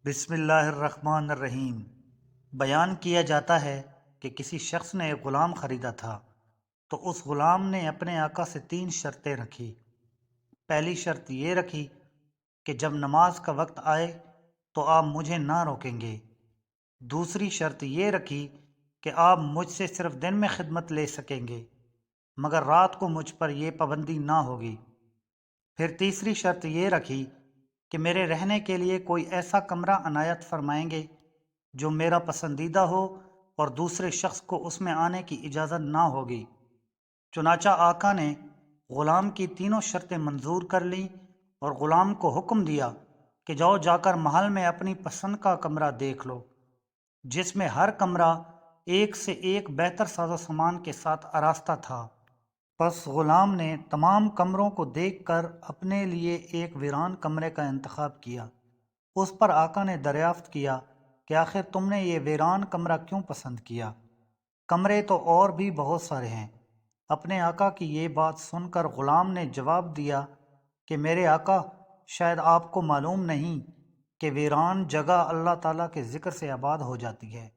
بسم اللہ الرحمن الرحیم۔ بیان کیا جاتا ہے کہ کسی شخص نے ایک غلام خریدا تھا تو اس غلام نے اپنے آقا سے 3 شرطیں رکھی۔ پہلی شرط یہ رکھی کہ جب نماز کا وقت آئے تو آپ مجھے نہ روکیں گے۔ دوسری شرط یہ رکھی کہ آپ مجھ سے صرف دن میں خدمت لے سکیں گے مگر رات کو مجھ پر یہ پابندی نہ ہوگی۔ پھر تیسری شرط یہ رکھی کہ میرے رہنے کے لیے کوئی ایسا کمرہ عنایت فرمائیں گے جو میرا پسندیدہ ہو اور دوسرے شخص کو اس میں آنے کی اجازت نہ ہوگی۔ چنانچہ آقا نے غلام کی تینوں شرطیں منظور کر لیں اور غلام کو حکم دیا کہ جاؤ جا کر محل میں اپنی پسند کا کمرہ دیکھ لو، جس میں ہر کمرہ ایک سے ایک بہتر ساز و سامان کے ساتھ آراستہ تھا۔ پس غلام نے تمام کمروں کو دیکھ کر اپنے لیے ایک ویران کمرے کا انتخاب کیا۔ اس پر آقا نے دریافت کیا کہ آخر تم نے یہ ویران کمرہ کیوں پسند کیا؟ کمرے تو اور بھی بہت سارے ہیں۔ اپنے آقا کی یہ بات سن کر غلام نے جواب دیا کہ میرے آقا، شاید آپ کو معلوم نہیں کہ ویران جگہ اللہ تعالیٰ کے ذکر سے آباد ہو جاتی ہے۔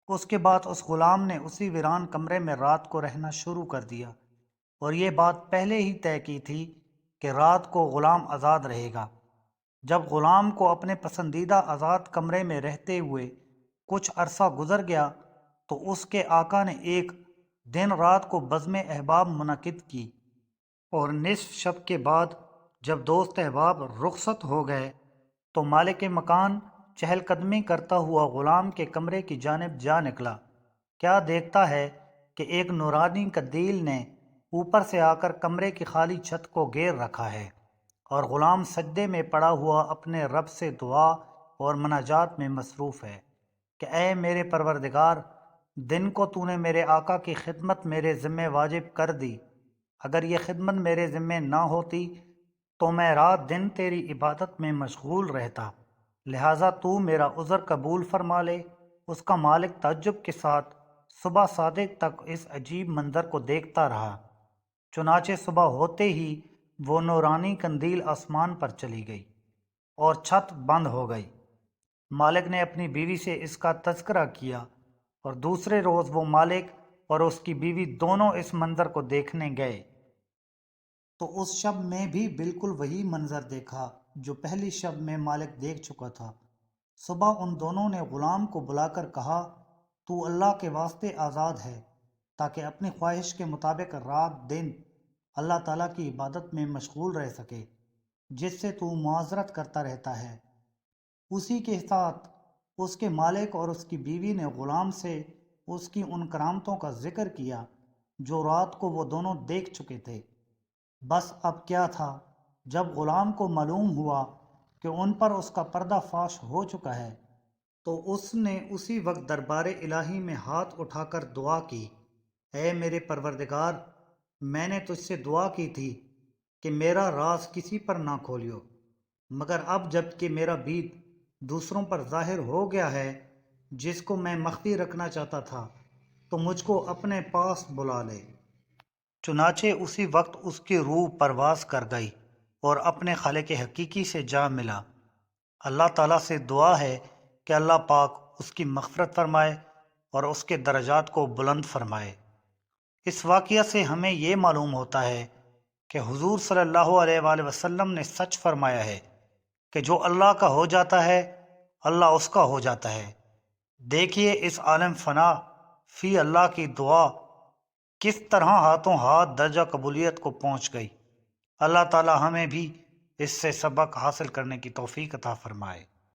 اس کے بعد اس غلام نے اسی ویران کمرے میں رات کو رہنا شروع کر دیا، اور یہ بات پہلے ہی طے کی تھی کہ رات کو غلام آزاد رہے گا۔ جب غلام کو اپنے پسندیدہ آزاد کمرے میں رہتے ہوئے کچھ عرصہ گزر گیا تو اس کے آقا نے ایک دن رات کو بزم احباب منعقد کی، اور نصف شب کے بعد جب دوست احباب رخصت ہو گئے تو مالک مکان چہل قدمی کرتا ہوا غلام کے کمرے کی جانب جا نکلا۔ کیا دیکھتا ہے کہ ایک نورانی قندیل نے اوپر سے آ کر کمرے کی خالی چھت کو گھیر رکھا ہے، اور غلام سجدے میں پڑا ہوا اپنے رب سے دعا اور مناجات میں مصروف ہے کہ اے میرے پروردگار، دن کو تو نے میرے آقا کی خدمت میرے ذمہ واجب کر دی۔ اگر یہ خدمت میرے ذمہ نہ ہوتی تو میں رات دن تیری عبادت میں مشغول رہتا، لہٰذا تو میرا عذر قبول فرما لے۔ اس کا مالک تعجب کے ساتھ صبح صادق تک اس عجیب منظر کو دیکھتا رہا۔ چنانچہ صبح ہوتے ہی وہ نورانی قندیل آسمان پر چلی گئی اور چھت بند ہو گئی۔ مالک نے اپنی بیوی سے اس کا تذکرہ کیا، اور دوسرے روز وہ مالک اور اس کی بیوی دونوں اس منظر کو دیکھنے گئے تو اس شب میں بھی بالکل وہی منظر دیکھا جو پہلی شب میں مالک دیکھ چکا تھا۔ صبح ان دونوں نے غلام کو بلا کر کہا، تو اللہ کے واسطے آزاد ہے تاکہ اپنی خواہش کے مطابق رات دن اللہ تعالیٰ کی عبادت میں مشغول رہ سکے، جس سے تو معذرت کرتا رہتا ہے۔ اسی کے ساتھ اس کے مالک اور اس کی بیوی نے غلام سے اس کی ان کرامتوں کا ذکر کیا جو رات کو وہ دونوں دیکھ چکے تھے۔ بس اب کیا تھا، جب غلام کو معلوم ہوا کہ ان پر اس کا پردہ فاش ہو چکا ہے تو اس نے اسی وقت دربار الہی میں ہاتھ اٹھا کر دعا کی، اے میرے پروردگار، میں نے تجھ سے دعا کی تھی کہ میرا راز کسی پر نہ کھولیو، مگر اب جب کہ میرا بید دوسروں پر ظاہر ہو گیا ہے جس کو میں مخفی رکھنا چاہتا تھا، تو مجھ کو اپنے پاس بلا لے۔ چنانچہ اسی وقت اس کی روح پرواز کر گئی اور اپنے خالق حقیقی سے جا ملا۔ اللہ تعالیٰ سے دعا ہے کہ اللہ پاک اس کی مغفرت فرمائے اور اس کے درجات کو بلند فرمائے۔ اس واقعہ سے ہمیں یہ معلوم ہوتا ہے کہ حضور صلی اللہ علیہ وآلہ وسلم نے سچ فرمایا ہے کہ جو اللہ کا ہو جاتا ہے اللہ اس کا ہو جاتا ہے۔ دیکھیے اس عالم فنا فی اللہ کی دعا کس طرح ہاتھوں ہاتھ درجہ قبولیت کو پہنچ گئی۔ اللہ تعالی ہمیں بھی اس سے سبق حاصل کرنے کی توفیق عطا فرمائے۔